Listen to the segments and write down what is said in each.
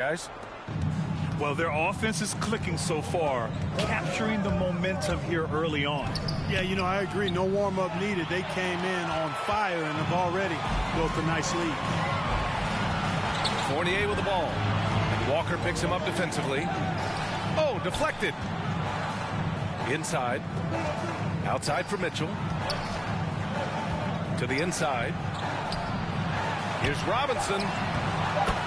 guys? Well, their offense is clicking so far, capturing the momentum here early on. Yeah, you know, I agree. No warm-up needed. They came in on fire and have already built a nice lead. Fournier with the ball. And Walker picks him up defensively. Oh, deflected. Inside. Outside for Mitchell. To the inside. Here's Robinson.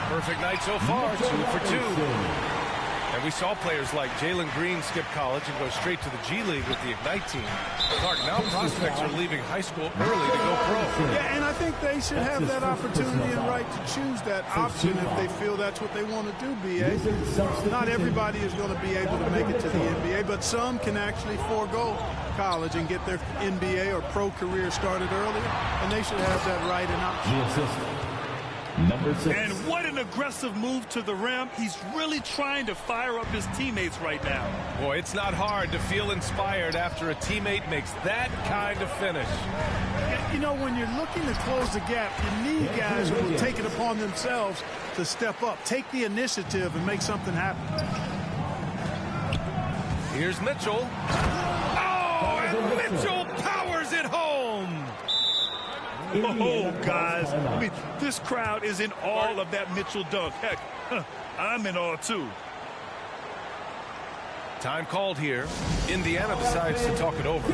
Perfect night so far, 2 for 2. And we saw players like Jalen Green skip college and go straight to the G League with the Ignite team. Clark, now prospects are leaving high school early to go pro. Yeah, and I think they should have that opportunity and right to choose that option if they feel that's what they want to do, B.A. Not everybody is going to be able to make it to the NBA, but some can actually forego college and get their NBA or pro career started earlier, and they should have that right and option. Number 6. And what an aggressive move to the rim. He's really trying to fire up his teammates right now. Boy, it's not hard to feel inspired after a teammate makes that kind of finish. You know, when you're looking to close the gap, you need guys who will take it upon themselves to step up, take the initiative, and make something happen. Here's Mitchell. Oh, and Mitchell powers it home. Oh, guys, I mean, this crowd is in awe of that Mitchell dunk. Heck, I'm in awe, too. Time called here. Indiana decides to talk it over.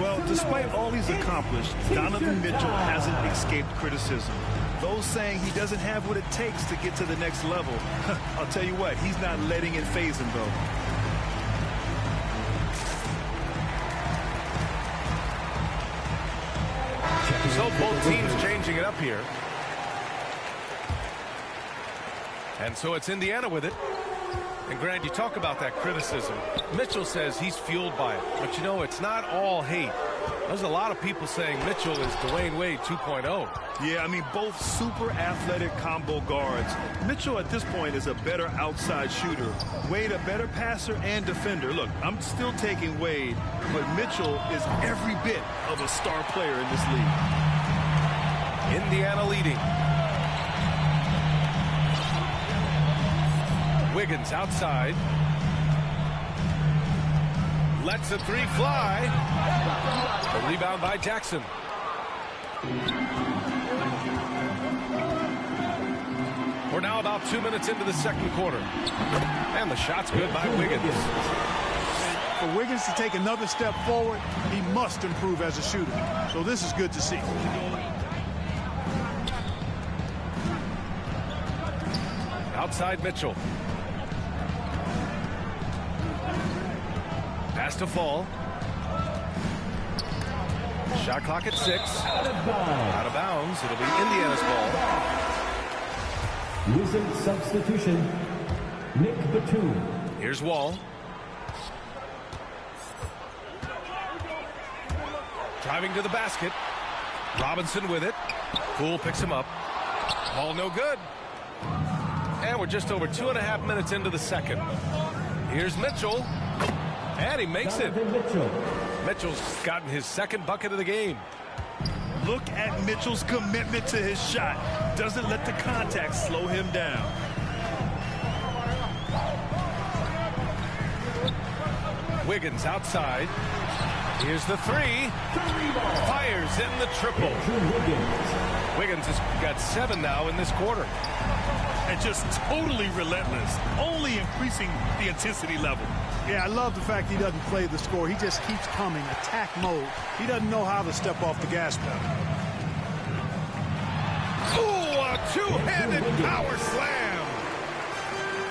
Well, despite all he's accomplished, Donovan Mitchell hasn't escaped criticism. Those saying he doesn't have what it takes to get to the next level. I'll tell you what, he's not letting it faze him, though. So both teams changing it up here. And so it's Indiana with it. And Grant, you talk about that criticism. Mitchell says he's fueled by it. But you know, it's not all hate. There's a lot of people saying Mitchell is Dwayne Wade 2.0. Yeah, I mean, both super athletic combo guards. Mitchell at this point is a better outside shooter. Wade a better passer and defender. Look, I'm still taking Wade, but Mitchell is every bit of a star player in this league. Indiana leading. Wiggins outside. Lets the three fly. The rebound by Jackson. We're now about 2 minutes into the second quarter. And the shot's good by Wiggins. For Wiggins to take another step forward, he must improve as a shooter. So this is good to see. Outside Mitchell. Pass to Fall. Shot clock at 6. Out of bounds. It'll be Indiana's ball. Using substitution, Nick Batum. Here's Wall. Driving to the basket. Robinson with it. Poole picks him up. Ball no good. And we're just over 2.5 minutes into the second. Here's Mitchell. And he makes it. Mitchell's gotten his second bucket of the game. Look at Mitchell's commitment to his shot. Doesn't let the contact slow him down. Wiggins outside. Here's the three. Fires in the triple. Wiggins has got 7 now in this quarter. And just totally relentless, only increasing the intensity level. Yeah, I love the fact he doesn't play the score. He just keeps coming, attack mode. He doesn't know how to step off the gas pedal. Ooh, a two-handed power slam.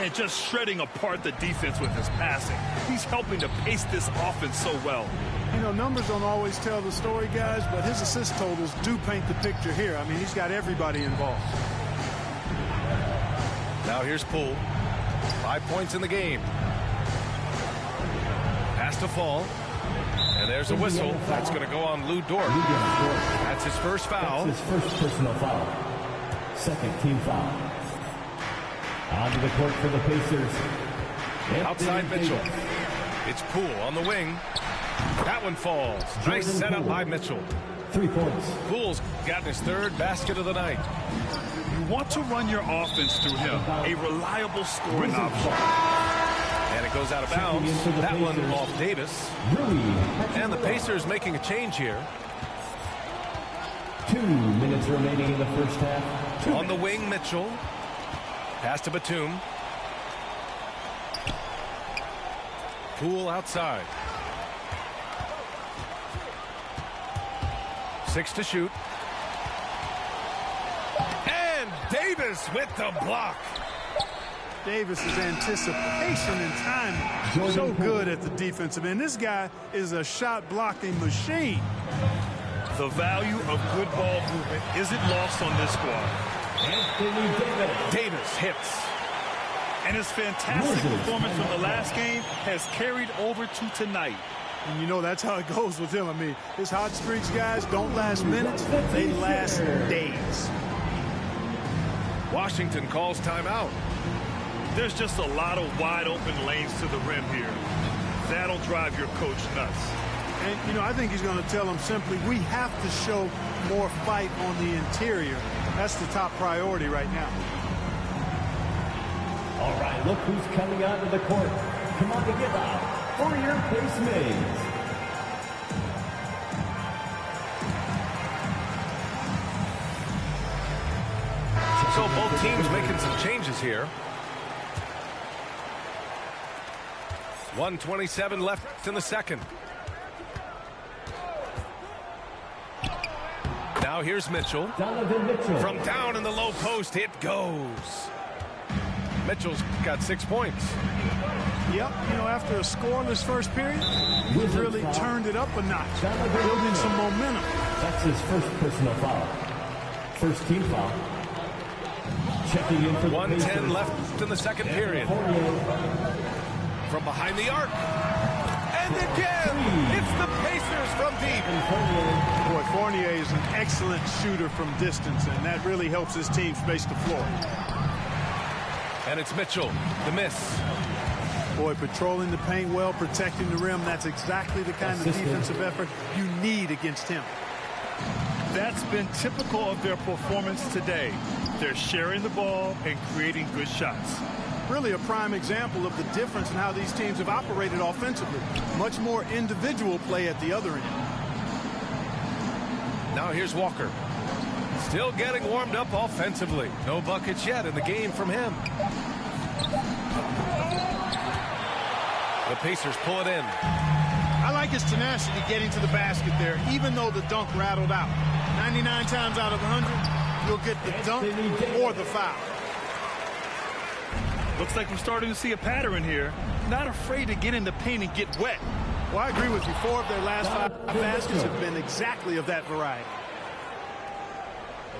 And just shredding apart the defense with his passing. He's helping to pace this offense so well. You know, numbers don't always tell the story, guys, but his assist totals do paint the picture here. I mean, he's got everybody involved. Now here's Poole. 5 points in the game. Pass to Fall. And there's a whistle. That's going to go on Lou Dort. That's his first foul. That's his first personal foul. Second team foul. Onto the court for the Pacers. Outside Mitchell. It's Poole on the wing. That one falls. Nice setup by Mitchell. 3 points. Poole's gotten his 3rd basket of the night. You want to run your offense through him, a reliable scoring option. And it goes out of bounds. That one off Davis. And the Pacers making a change here. 2 minutes remaining in the first half. On the wing, Mitchell. Pass to Batum. Poole outside. 6 to shoot. And Davis with the block. Davis's anticipation and timing so good at the defensive end. This guy is a shot blocking machine. The value of good ball movement isn't lost on this squad. Davis hits. And his fantastic performance from the last game has carried over to tonight. And you know that's how it goes with him. I mean, his hot streaks, guys, don't last minutes. They last days. Washington calls timeout. There's just a lot of wide open lanes to the rim here. That'll drive your coach nuts. And, you know, I think he's going to tell them simply, we have to show more fight on the interior. That's the top priority right now. All right, look who's coming onto the court. Come on to give up for your Pace Mates. So both teams making some changes here. 1:27 left in the second. Now here's Mitchell. Donovan Mitchell. From down in the low post, it goes. Mitchell's got 6 points. Yep, you know, after a scoreless first period, he's really turned it up a notch, building some momentum. That's his first personal foul. First team foul. Checking in for the 1:10 left in the second period. From behind the arc. And again, it's the Pacers from deep. Boy, Fournier is an excellent shooter from distance, and that really helps his team space the floor. And it's Mitchell, the miss. Boy, patrolling the paint well, protecting the rim, that's exactly the kind of defensive effort you need against him. That's been typical of their performance today. They're sharing the ball and creating good shots. Really a prime example of the difference in how these teams have operated offensively. Much more individual play at the other end. Now here's Walker. Still getting warmed up offensively. No buckets yet in the game from him. The Pacers pull it in. I like his tenacity getting to the basket there, even though the dunk rattled out. 99 times out of 100, you'll get the dunk or the foul. Looks like we're starting to see a pattern here. Not afraid to get in the paint and get wet. Well, I agree with you. 4 of their last 5 baskets have been exactly of that variety.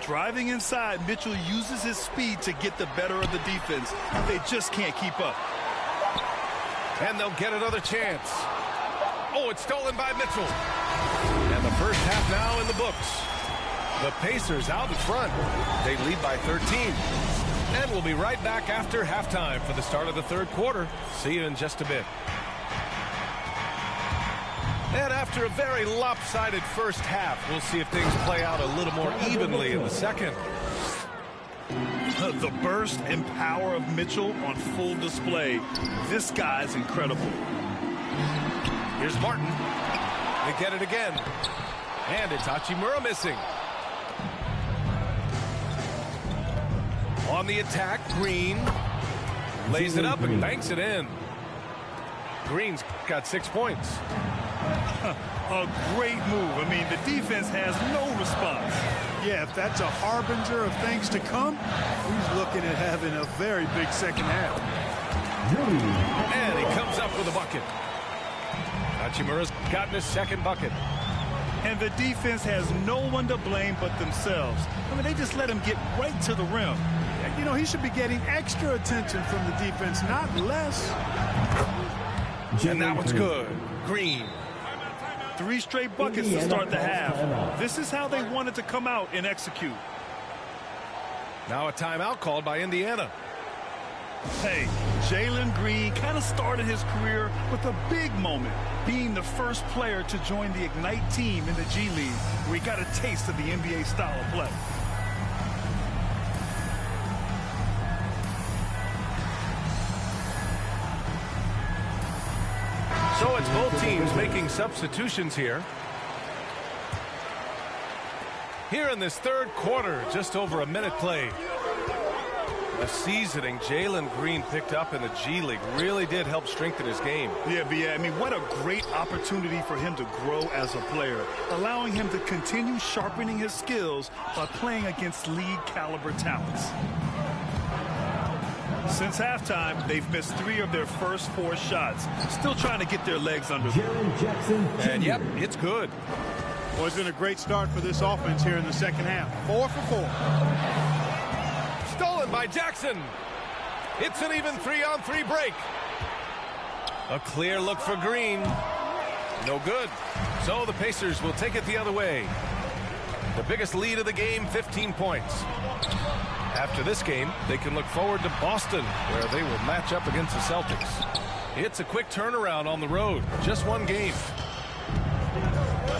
Driving inside, Mitchell uses his speed to get the better of the defense. They just can't keep up. And they'll get another chance. Oh, it's stolen by Mitchell. And the first half now in the books. The Pacers out in front. They lead by 13. And we'll be right back after halftime for the start of the third quarter. See you in just a bit. And after a very lopsided first half, we'll see if things play out a little more evenly in the second. The burst and power of Mitchell on full display. This guy's incredible. Here's Martin. They get it again. And it's Hachimura missing. On the attack, Green lays it up and banks it in. Green's got 6 points. A great move. I mean, the defense has no response. Yeah, if that's a harbinger of things to come, he's looking at having a very big second half. And he comes up with a bucket. Hachimura's gotten his second bucket. And the defense has no one to blame but themselves. I mean, they just let him get right to the rim. You know, he should be getting extra attention from the defense, not less. And that one's good. Green. 3 straight buckets to start the half. This is how they wanted to come out and execute. Now a timeout called by Indiana. Hey, Jalen Green kind of started his career with a big moment, being the first player to join the Ignite team in the G League, where he got a taste of the NBA style of play. So it's both teams making substitutions here. Here in this third quarter, just over a minute played. The seasoning Jalen Green picked up in the G League really did help strengthen his game. Yeah, I mean, what a great opportunity for him to grow as a player, allowing him to continue sharpening his skills by playing against league-caliber talents. Since halftime, they've missed 3 of their first 4 shots, still trying to get their legs under them. Jaren Jackson Jr. And yep, it's good. Well, it's been a great start for this offense here in the second half. 4 for 4. Stolen by Jackson. It's an even 3-on-3 break. A clear look for Green. No good. So the Pacers will take it the other way. The biggest lead of the game, 15 points. After this game, they can look forward to Boston, where they will match up against the Celtics. It's a quick turnaround on the road. Just one game.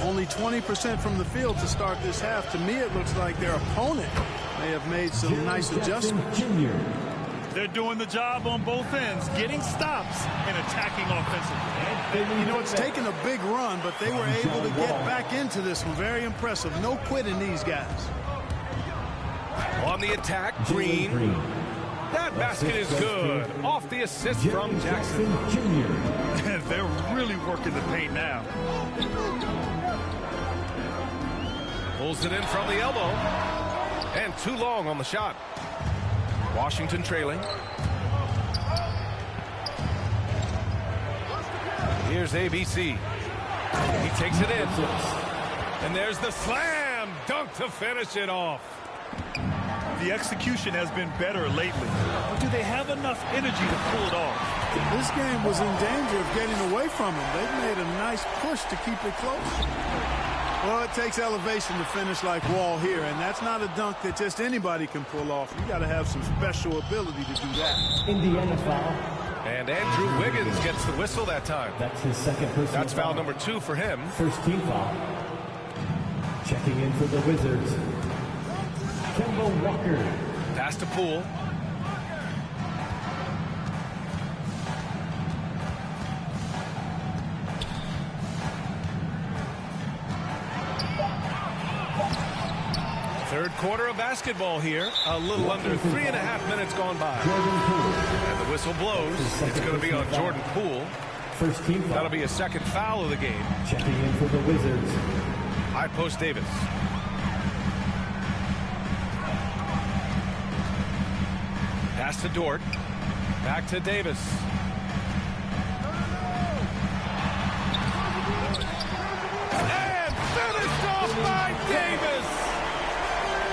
Only 20% from the field to start this half. To me, it looks like their opponent may have made some nice adjustments. They're doing the job on both ends, getting stops and attacking offensively. You know, it's taken a big run, but they were able to get back into this one. Very impressive. No quitting these guys. On the attack, Green. That basket is good. Off the assist from Jackson. They're really working the paint now. Pulls it in from the elbow. And too long on the shot. Washington trailing. Here's ABC. He takes it in. And there's the slam dunk to finish it off. The execution has been better lately. But do they have enough energy to pull it off? This game was in danger of getting away from them. They've made a nice push to keep it close. Well, it takes elevation to finish like Wall here, and that's not a dunk that just anybody can pull off. You got to have some special ability to do that. Indiana foul. And Andrew Wiggins gets the whistle that time. That's his second personal That's foul number 2 for him. First team foul. Checking in for the Wizards, Kemba Walker. Pass to Poole. Third quarter of basketball here. A little under 3.5 minutes gone by. And the whistle blows. It's going to be on Jordan Poole. First team foul. That'll be a second foul of the game. Checking in for the Wizards, High post Davis. Pass to Dort. Back to Davis. And finished off by Davis.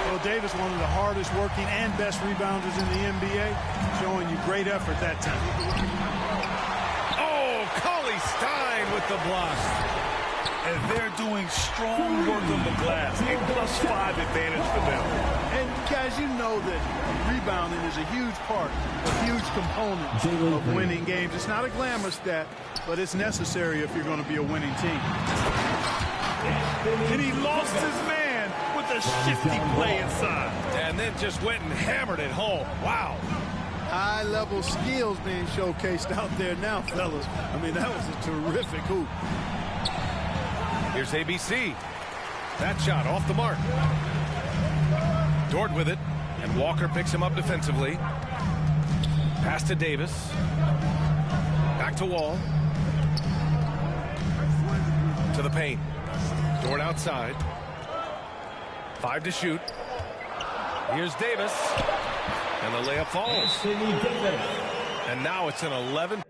Well, Davis, one of the hardest working and best rebounders in the NBA, showing you great effort that time. Oh, Cauley Stein with the block. And they're doing strong work on the glass. A +5 advantage for them. And guys, you know that rebounding is a huge part, a huge component of winning games. It's not a glamour stat, but it's necessary if you're going to be a winning team. And he lost his man with a shifty play inside. And then just went and hammered it home. Wow. High-level skills being showcased out there now, fellas. I mean, that was a terrific hoop. Here's ABC. That shot off the mark. Dort with it, and Walker picks him up defensively. Pass to Davis. Back to Wall. To the paint. Dort outside. 5 to shoot. Here's Davis. And the layup falls. And now it's an 11.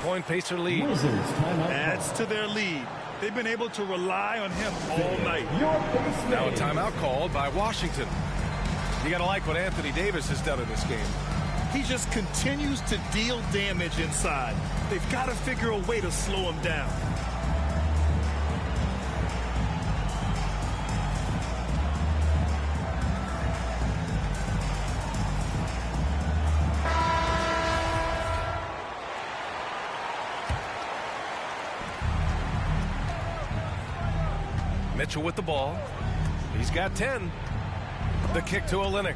Point Pacer lead. Adds to their lead. They've been able to rely on him all night. Now a timeout called by Washington. You got to like what Anthony Davis has done in this game. He just continues to deal damage inside. They've got to figure a way to slow him down. Mitchell with the ball. He's got 10. The kick to Olynyk.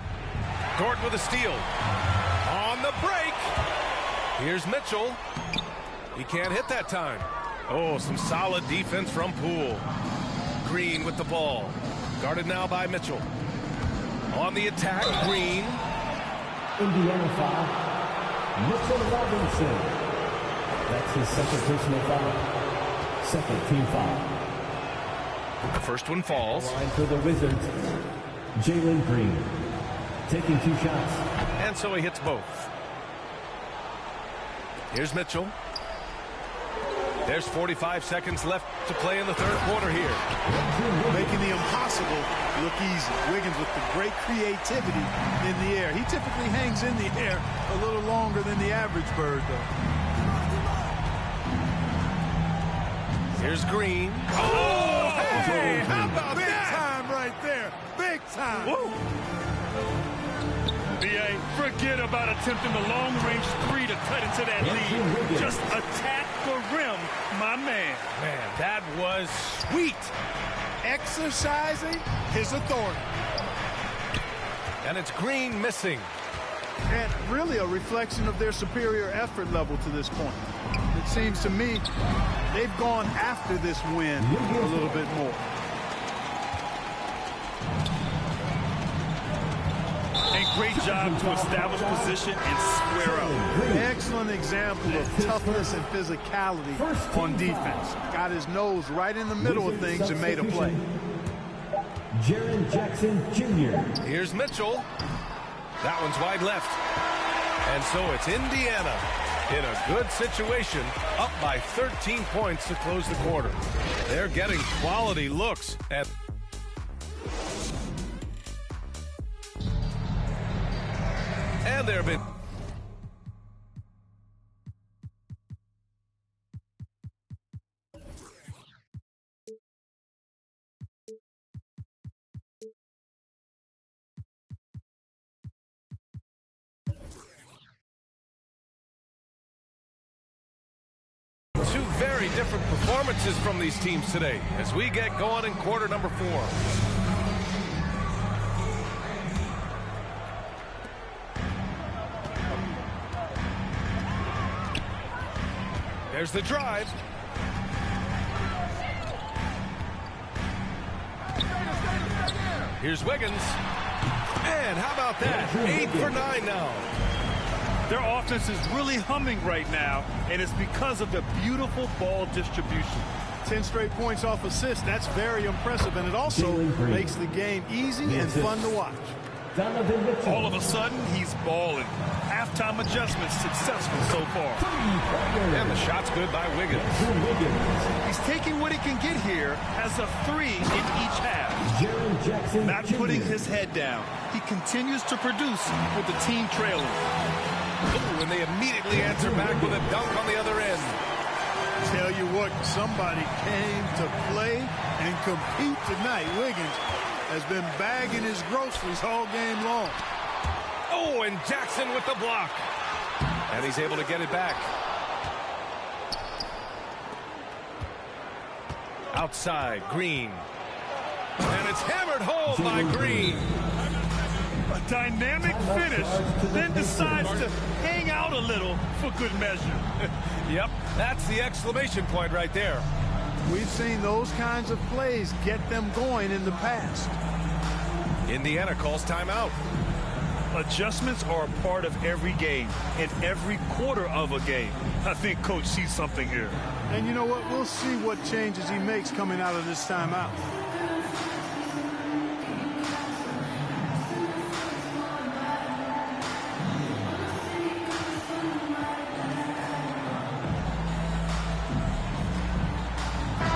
Dort with a steal. On the break. Here's Mitchell. He can't hit that time. Oh, some solid defense from Poole. Green with the ball. Guarded now by Mitchell. On the attack, Green. Indiana foul. Mitchell Robinson. That's his second personal foul. Second team foul. The first one falls. Line for the Wizards. Jalen Green taking 2 shots. And so he hits both. Here's Mitchell. There's 45 seconds left to play in the third quarter here. Making the impossible look easy. Wiggins with the great creativity in the air. He typically hangs in the air a little longer than the average bird, though. Here's Green. Oh, hey, how about Big that? time right there. Big time. Woo! B.A., forget about attempting the long-range 3 to cut into that lead. Just attack the rim, my man. Man, that was sweet. Exercising his authority. And it's Green missing. And really a reflection of their superior effort level to this point. It seems to me they've gone after this win a little bit more. And great job to establish position and square up. Excellent example of toughness and physicality on defense. Got his nose right in the middle of things and made a play. Jaren Jackson Jr. Here's Mitchell. That one's wide left. And so it's Indiana in a good situation, up by 13 points to close the quarter. They're getting quality looks at... And there have been... Two very different performances from these teams today as we get going in quarter number 4. There's the drive. Here's Wiggins. And how about that? 8 for 9 now. Their offense is really humming right now, and it's because of the beautiful ball distribution. 10 straight points off assists. That's very impressive, and it also makes the game easy and fun to watch. Donovan Mitchell. All of a sudden, he's balling. Halftime adjustments successful so far. And the shot's good by Wiggins. He's taking what he can get here as a 3 in each half. Jaren Jackson Not Jr. putting his head down. He continues to produce with the team trailing. Ooh, and they immediately answer back with a dunk on the other end. Tell you what, somebody came to play and compete tonight. Wiggins has been bagging his groceries all game long. Oh, and Jackson with the block. And he's able to get it back. Outside, Green. And it's hammered home by Green. A dynamic finish, then decides to hang out a little for good measure. Yep, that's the exclamation point right there. We've seen those kinds of plays get them going in the past. Indiana calls timeout. Adjustments are a part of every game and every quarter of a game. I think Coach sees something here. And you know what? We'll see what changes he makes coming out of this timeout.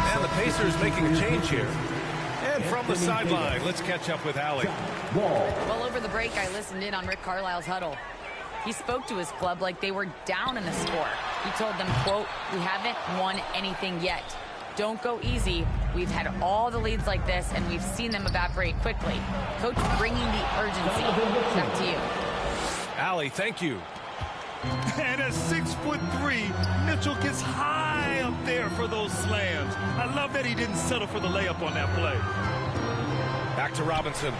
And the Pacers making a change here. And from the sideline. Let's catch up with Allie. Well, over the break, I listened in on Rick Carlisle's huddle. He spoke to his club like they were down in the score. He told them, quote, "We haven't won anything yet. Don't go easy. We've had all the leads like this, and we've seen them evaporate quickly." Coach bringing the urgency. Back to you. Allie, thank you. And at 6'3", Mitchell gets high up there for those slams. I love that he didn't settle for the layup on that play. Back to Robinson.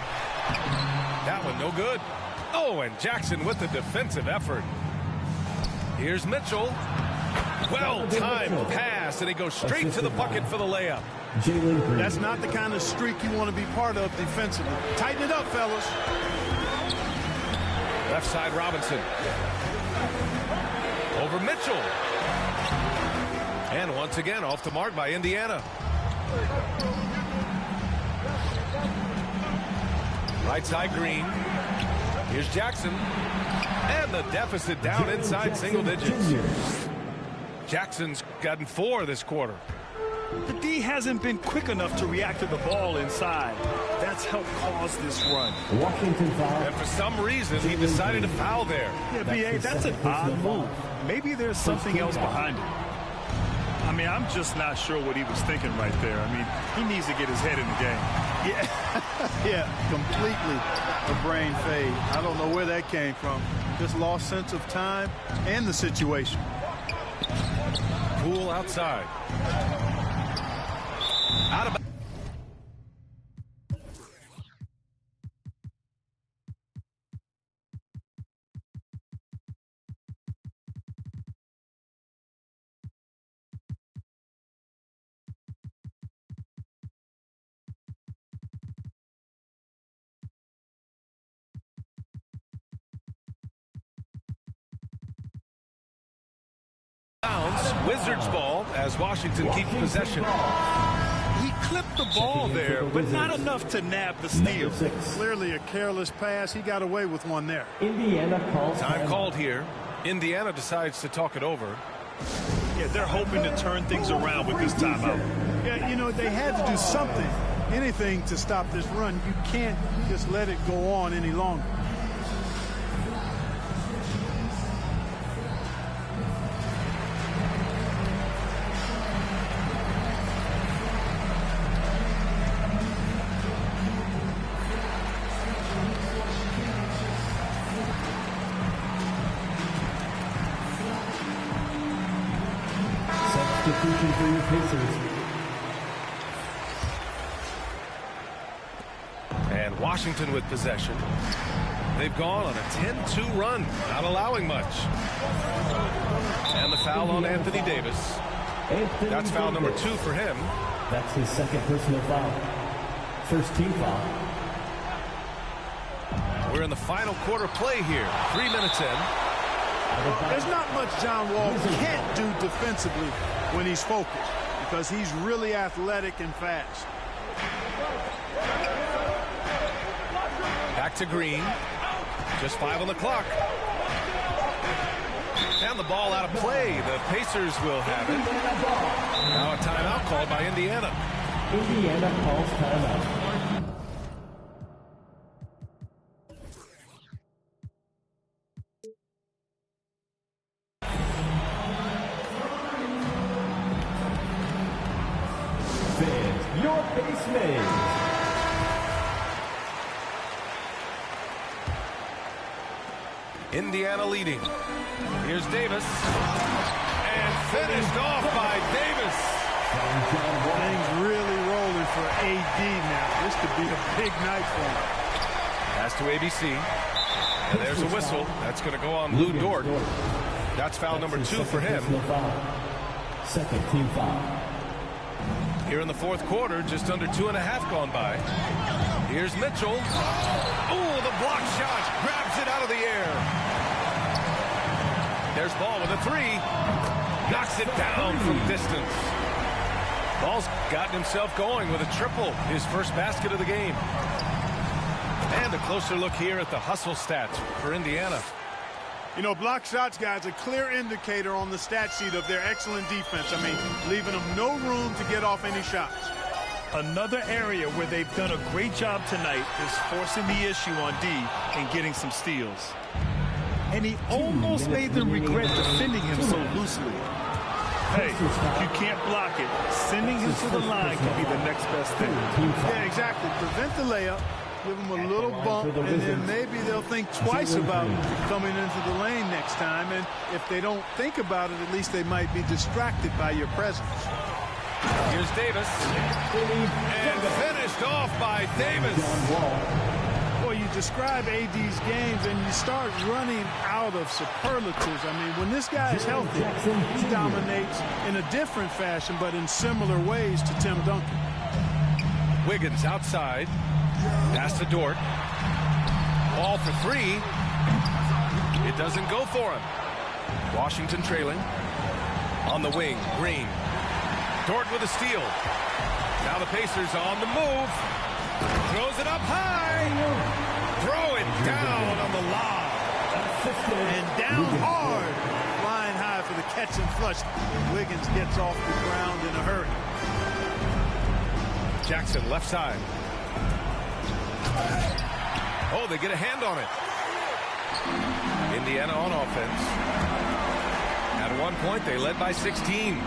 That one no good. Oh, and Jackson with the defensive effort. Here's Mitchell. Well-timed pass, and he goes straight to the bucket for the layup. That's not the kind of streak you want to be part of defensively. Tighten it up, fellas. Left side, Robinson. Over Mitchell. And once again, off the mark by Indiana. Right side, Green. Here's Jackson. And the deficit down inside single digits. Jackson's gotten 4 this quarter. The D hasn't been quick enough to react to the ball inside. That's helped cause this run. Washington foul. And for some reason, he decided to foul there. Yeah, B.A., that's an odd move. Maybe there's something else behind it. I mean, I'm just not sure what he was thinking right there. I mean, he needs to get his head in the game. Yeah, completely a brain fade. I don't know where that came from. Just lost sense of time and the situation. Poole outside. Out of Wizards ball as Washington keeps possession. He clipped the ball there, but not enough to nab the steal. Clearly a careless pass. He got away with one there. Indiana calls Time called here. Indiana decides to talk it over. Yeah, they're hoping to turn things around with this timeout. Yeah, you know, they had to do something, anything to stop this run. You can't just let it go on any longer. Substitution for your Pacers. And Washington with possession. They've gone on a 10-2 run, not allowing much. And the foul on Anthony Davis. That's foul number 2 for him. That's his second personal foul. First team foul. We're in the final quarter play here. 3 minutes in. There's not much John Wall can't do defensively when he's focused because he's really athletic and fast. Back to Green. Just 5 on the clock. And the ball out of play. The Pacers will have it. Now a timeout called by Indiana. Indiana calls timeout. Your base mates. Indiana leading. Here's Davis. And finished off by Davis. Things really rolling for AD now. This could be a big night for him. Pass to ABC. And there's a whistle. That's going to go on Lou Dort. That's foul number 2 for him. Second team foul. Here in the fourth quarter, just under 2.5 gone by. Here's Mitchell. Oh, the block shot. Grabs it out of the air. There's Ball with a 3. Knocks it down from distance. Ball's gotten himself going with a triple. His first basket of the game. And a closer look here at the hustle stats for Indiana. You know, block shots, guys, a clear indicator on the stat sheet of their excellent defense. I mean, leaving them no room to get off any shots. Another area where they've done a great job tonight is forcing the issue on D and getting some steals. And he almost made them regret defending him so loosely. Hey, if you can't block it, sending him to the line can be the next best thing. Yeah, exactly. Prevent the layup, give them a little bump, and then maybe they'll think twice about coming into the lane next time. And if they don't think about it, at least they might be distracted by your presence. Here's Davis. And finished off by Davis. Well, you describe AD's games and you start running out of superlatives. I mean, when this guy is healthy, he dominates in a different fashion, but in similar ways to Tim Duncan. Wiggins outside. Pass to Dort. Ball for three. It doesn't go for him. Washington trailing. On the wing, Green. Dort with a steal. Now the Pacers on the move. Throws it up high. Throw it down on the lob. And down hard. Flying high for the catch and flush. Wiggins gets off the ground in a hurry. Jackson left side. Oh, they get a hand on it. Indiana on offense. At one point, they led by 16.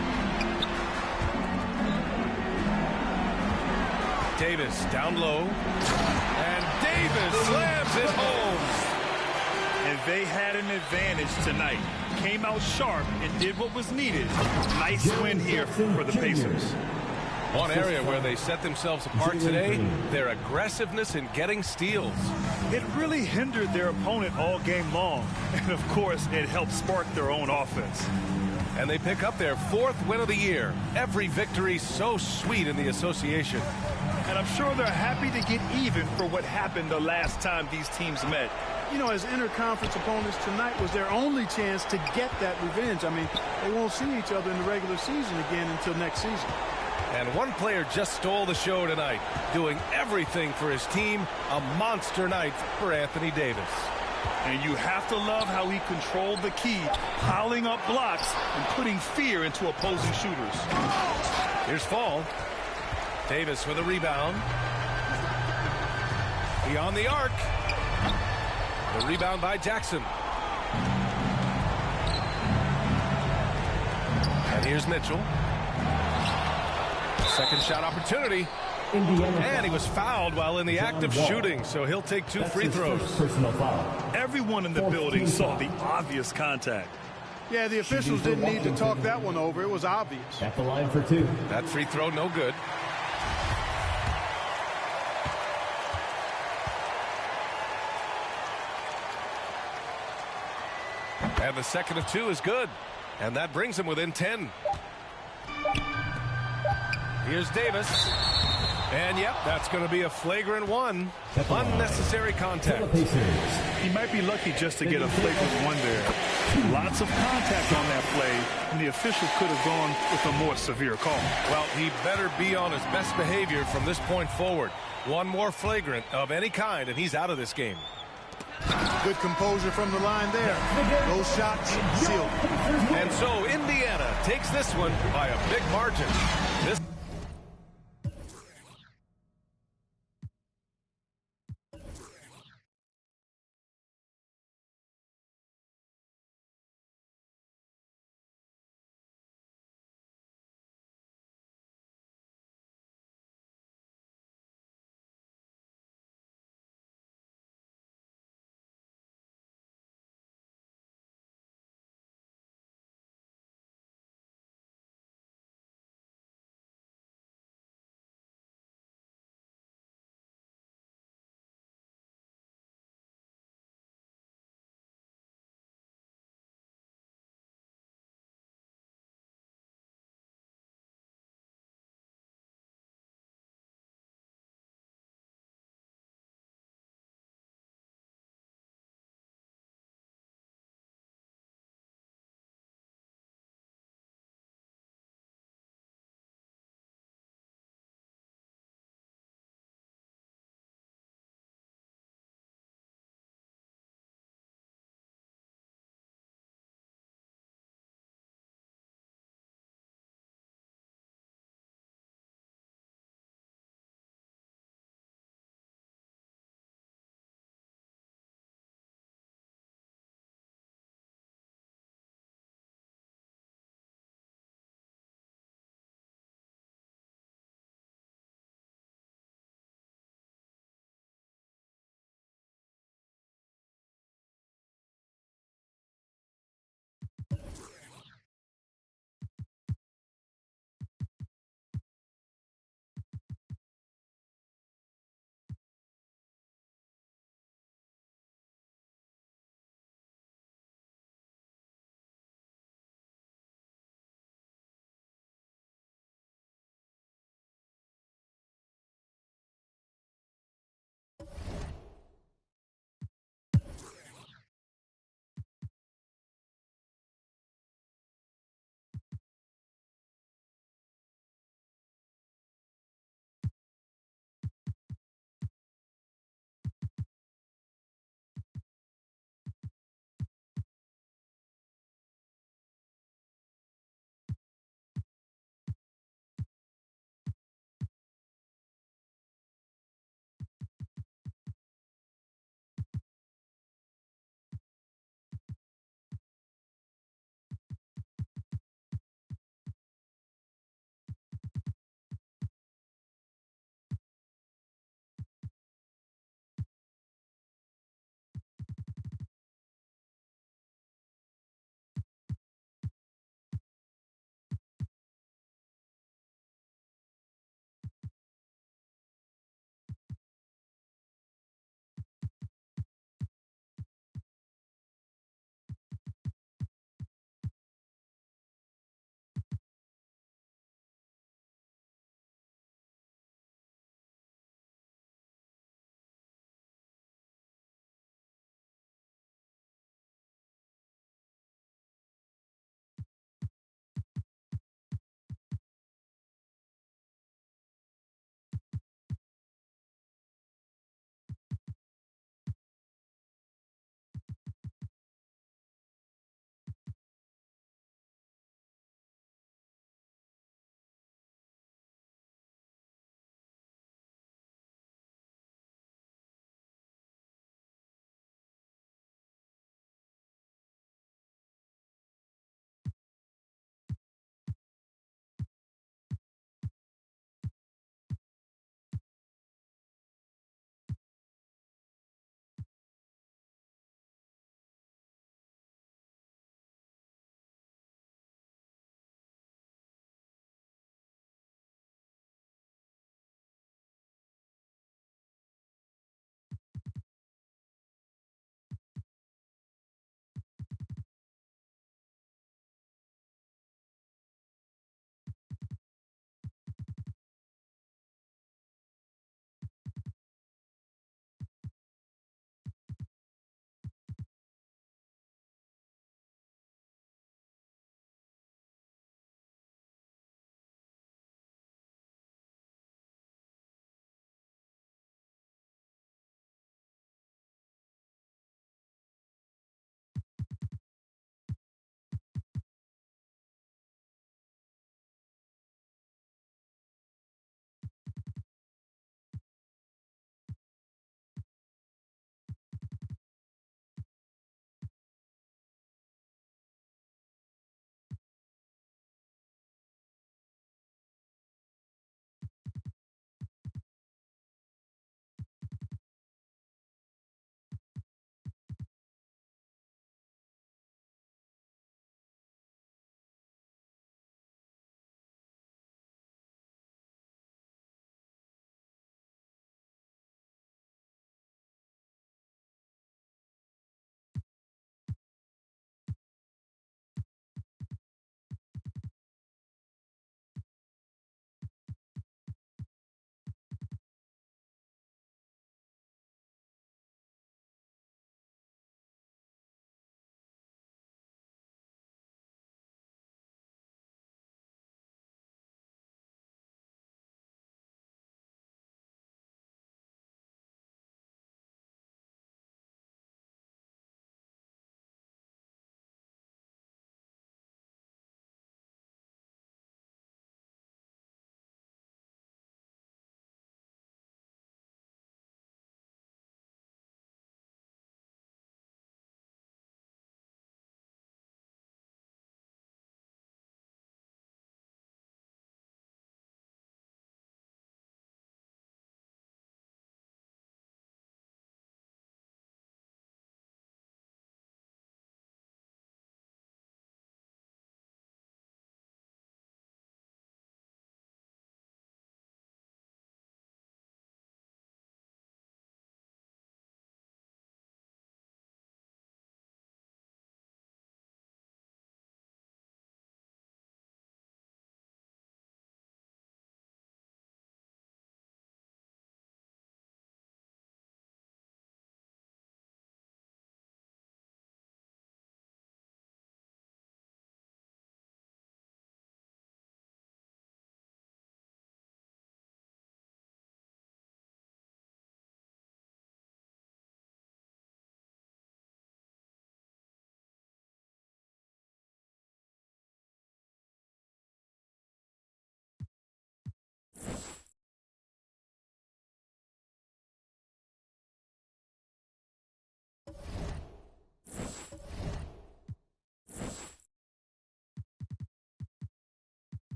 Davis down low. And Davis slams it home. And they had an advantage tonight. Came out sharp and did what was needed. Nice win here for the Pacers. One area where they set themselves apart today, their aggressiveness in getting steals. It really hindered their opponent all game long. And, of course, it helped spark their own offense. And they pick up their 4th win of the year. Every victory so sweet in the association. And I'm sure they're happy to get even for what happened the last time these teams met. You know, as interconference opponents, tonight was their only chance to get that revenge. I mean, they won't see each other in the regular season again until next season. And one player just stole the show tonight, doing everything for his team. A monster night for Anthony Davis. And you have to love how he controlled the key, piling up blocks and putting fear into opposing shooters. Here's Fall. Davis with a rebound. Beyond the arc. The rebound by Jackson. And here's Mitchell. Second shot opportunity. And he was fouled while in the act of shooting, so he'll take 2 free throws. Everyone in the building saw the obvious contact. Yeah, the officials didn't need to talk that one over. It was obvious. At the line for 2. That free throw no good. And the second of 2 is good. And that brings him within 10. Here's Davis. And, yep, that's going to be a flagrant one. Unnecessary contact. He might be lucky just to get a flagrant one there. Lots of contact on that play, and the official could have gone with a more severe call. Well, he better be on his best behavior from this point forward. One more flagrant of any kind, and he's out of this game. Good composure from the line there. Those shots sealed. And so Indiana takes this one by a big margin.